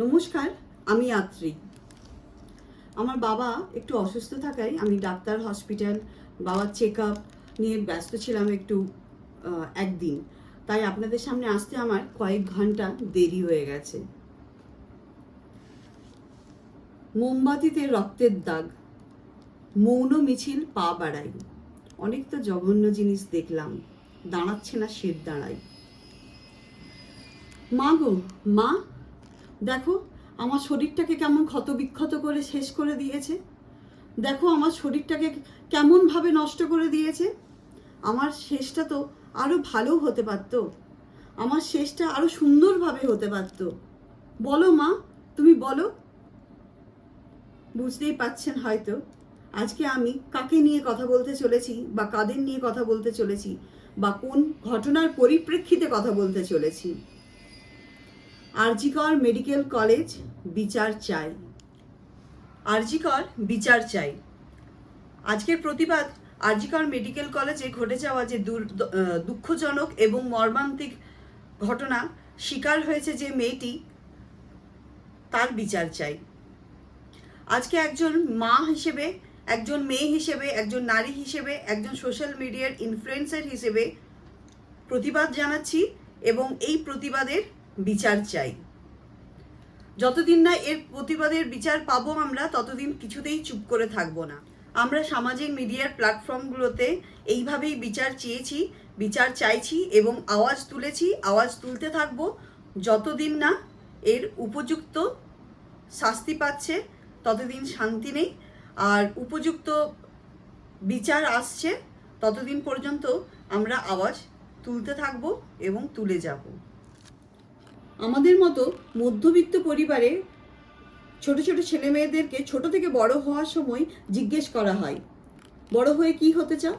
নমস্কার, আমি আত্রি। আমার বাবা একটু অসুস্থ থাকায় আমি ডাক্তার হসপিটাল বাবার চেক আপ নিয়ে ব্যস্ত ছিলাম একদিন, তাই আপনাদের সামনে আসতে আমার কয়েক ঘন্টা দেরি হয়ে গেছে। মোমবাতিতে রক্তের দাগ, মৌন মিছিল পা বাড়াই, অনেক তো জঘন্য জিনিস দেখলাম, দাঁড়াচ্ছে না শের দাঁড়াই। মা গো মা, দেখো আমার শরীরটাকে কেমন ক্ষতবিক্ষত করে শেষ করে দিয়েছে। দেখো আমার শরীরটাকে কেমনভাবে নষ্ট করে দিয়েছে। আমার শেষটা তো আরো ভালো হতে পারতো, আমার শেষটা আরো সুন্দরভাবে হতে পারতো। বলো মা, তুমি বলো। বুঝতেই পাচ্ছেন হয়তো আজকে আমি কাকে নিয়ে কথা বলতে চলেছি, বা কাদের নিয়ে কথা বলতে চলেছি, বা কোন ঘটনার পরিপ্রেক্ষিতে কথা বলতে চলেছি। আরজিকর মেডিকেল কলেজ বিচার চাই। আরজিকর বিচার চাই। আজকের প্রতিবাদ আরজিকর মেডিকেল কলেজে ঘটে যাওয়া যে দুঃখজনক এবং মর্মান্তিক ঘটনা শিকার হয়েছে যে মেয়েটি, তার বিচার চাই। আজকে একজন মা হিসেবে, একজন মেয়ে হিসেবে, একজন নারী হিসেবে, একজন সোশ্যাল মিডিয়ার ইনফ্লুয়েন্সার হিসেবে প্রতিবাদ জানাচ্ছি এবং এই প্রতিবাদের বিচার চাই। যতদিন না এর প্রতিবাদের বিচার পাবো আমরা, ততদিন কিছুতেই চুপ করে থাকবো না। আমরা সামাজিক মিডিয়ার প্ল্যাটফর্মগুলোতে এইভাবেই বিচার চেয়েছি, বিচার চাইছি এবং আওয়াজ তুলেছি, আওয়াজ তুলতে থাকবো যতদিন না এর উপযুক্ত শাস্তি পাচ্ছে, ততদিন শান্তি নেই। আর উপযুক্ত বিচার আসছে ততদিন পর্যন্ত আমরা আওয়াজ তুলতে থাকবো এবং তুলে যাব। আমাদের মতো মধ্যবিত্ত পরিবারে ছোট ছোট ছেলে মেয়েদেরকে ছোট থেকে বড় হওয়ার সময় জিজ্ঞেস করা হয়, বড় হয়ে কি হতে চাও?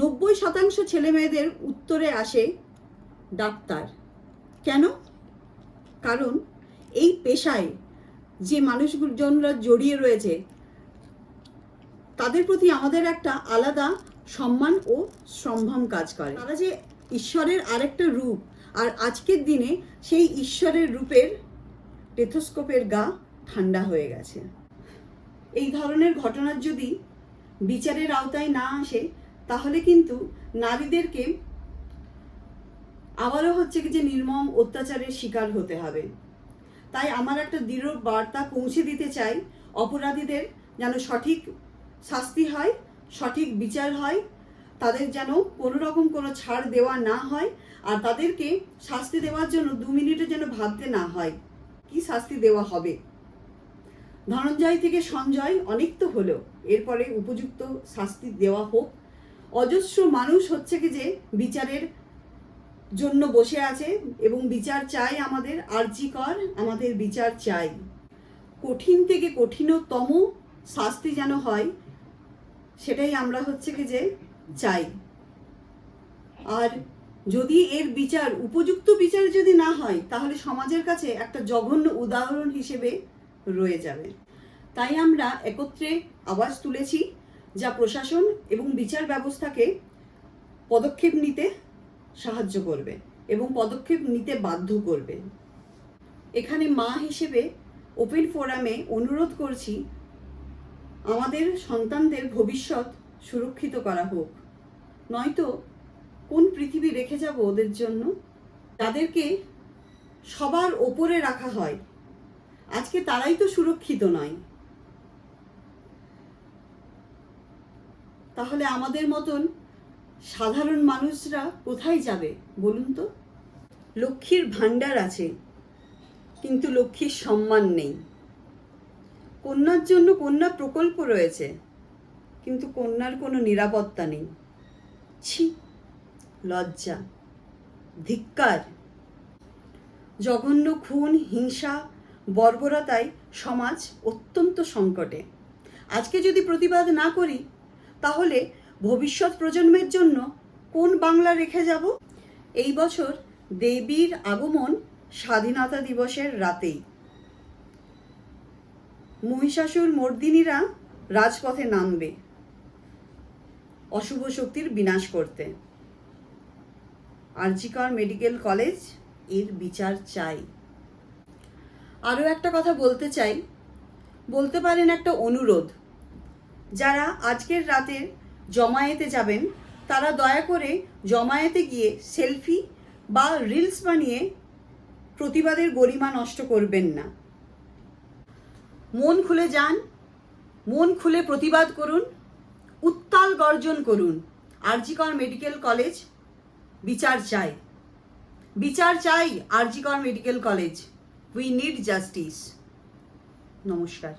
90% ছেলে মেয়েদের উত্তরে আসে ডাক্তার। কেন? কারণ এই পেশায় যে মানুষজনরা জড়িয়ে রয়েছে তাদের প্রতি আমাদের একটা আলাদা সম্মান ও সম্ভ্রম কাজ করে। তারা যে ঈশ্বরের আরেকটা রূপ, আর আজকের দিনে সেই ঈশ্বরের রূপের টেথোস্কোপের গা ঠান্ডা হয়ে গেছে। এই ধরনের ঘটনার যদি বিচারের আওতায় না আসে, তাহলে কিন্তু নারীদেরকে আবারও হচ্ছে কি যে নির্মম অত্যাচারের শিকার হতে হবে। তাই আমার একটা দৃঢ় বার্তা পৌঁছে দিতে চাই, অপরাধীদের যেন সঠিক শাস্তি হয়, সঠিক বিচার হয়, তাদের যেন কোনো রকম কোনো ছাড় দেওয়া না হয়, আর তাদেরকে শাস্তি দেওয়ার জন্য 2 মিনিটে যেন ভাবতে না হয় কি শাস্তি দেওয়া হবে। ধনঞ্জয় থেকে সঞ্জয় অনেক তো হলো, এরপরে উপযুক্ত শাস্তি দেওয়া হোক। অজস্র মানুষ হচ্ছে কি যে বিচারের জন্য বসে আছে এবং বিচার চাই আমাদের। আরজিকর আমাদের বিচার চাই। কঠিন থেকে কঠিনতম শাস্তি যেন হয়, সেটাই আমরা হচ্ছে কি যে চাই। আর যদি এর বিচার উপযুক্ত বিচার যদি না হয়, তাহলে সমাজের কাছে একটা জঘন্য উদাহরণ হিসেবে রয়ে যাবে। তাই আমরা একত্রে আওয়াজ তুলেছি, যা প্রশাসন এবং বিচার ব্যবস্থাকে পদক্ষেপ নিতে সাহায্য করবে এবং পদক্ষেপ নিতে বাধ্য করবে। এখানে মা হিসেবে ওপেন ফোরামে অনুরোধ করছি, আমাদের সন্তানদের ভবিষ্যৎ সুরক্ষিত করা হোক, নয়তো কোন পৃথিবী রেখে যাব ওদের জন্য। তাদেরকে সবার ওপরে রাখা হয়, আজকে তারাই তো সুরক্ষিত নয়। তাহলে আমাদের মতন সাধারণ মানুষরা কোথায় যাবে বলুন তো? লক্ষ্মীর ভাণ্ডার আছে, কিন্তু লক্ষ্মীর সম্মান নেই। কন্যার জন্য কন্যা প্রকল্প রয়েছে, কিন্তু কন্যার কোনো নিরাপত্তা নেই। ছি, লজ্জা, ধিক্কার। জঘন্য খুন, হিংসা, বর্বরতায় সমাজ অত্যন্ত সংকটে। আজকে যদি প্রতিবাদ না করি, তাহলে ভবিষ্যৎ প্রজন্মের জন্য কোন বাংলা রেখে যাব? এই বছর দেবীর আগমন স্বাধীনতা দিবসের রাতেই। মহিষাসুর মর্দিনীরা রাজপথে নামবে অশুভ শক্তির বিনাশ করতে। আরজিকর মেডিকেল কলেজ এর বিচার চাই। আরও একটা কথা বলতে চাই, বলতে পারেন একটা অনুরোধ। যারা আজকের রাতে জমায়েতে যাবেন তারা দয়া করে জমায়েতে গিয়ে সেলফি বা রিলস বানিয়ে প্রতিবাদের গরিমা নষ্ট করবেন না। মন খুলে যান, মন খুলে প্রতিবাদ করুন, উত্তাল গর্জন করুন। আর.জি. কর মেডিকেল কলেজ বিচার চাই, বিচার চাই। আর.জি. কর medical college, we need justice. নমস্কার।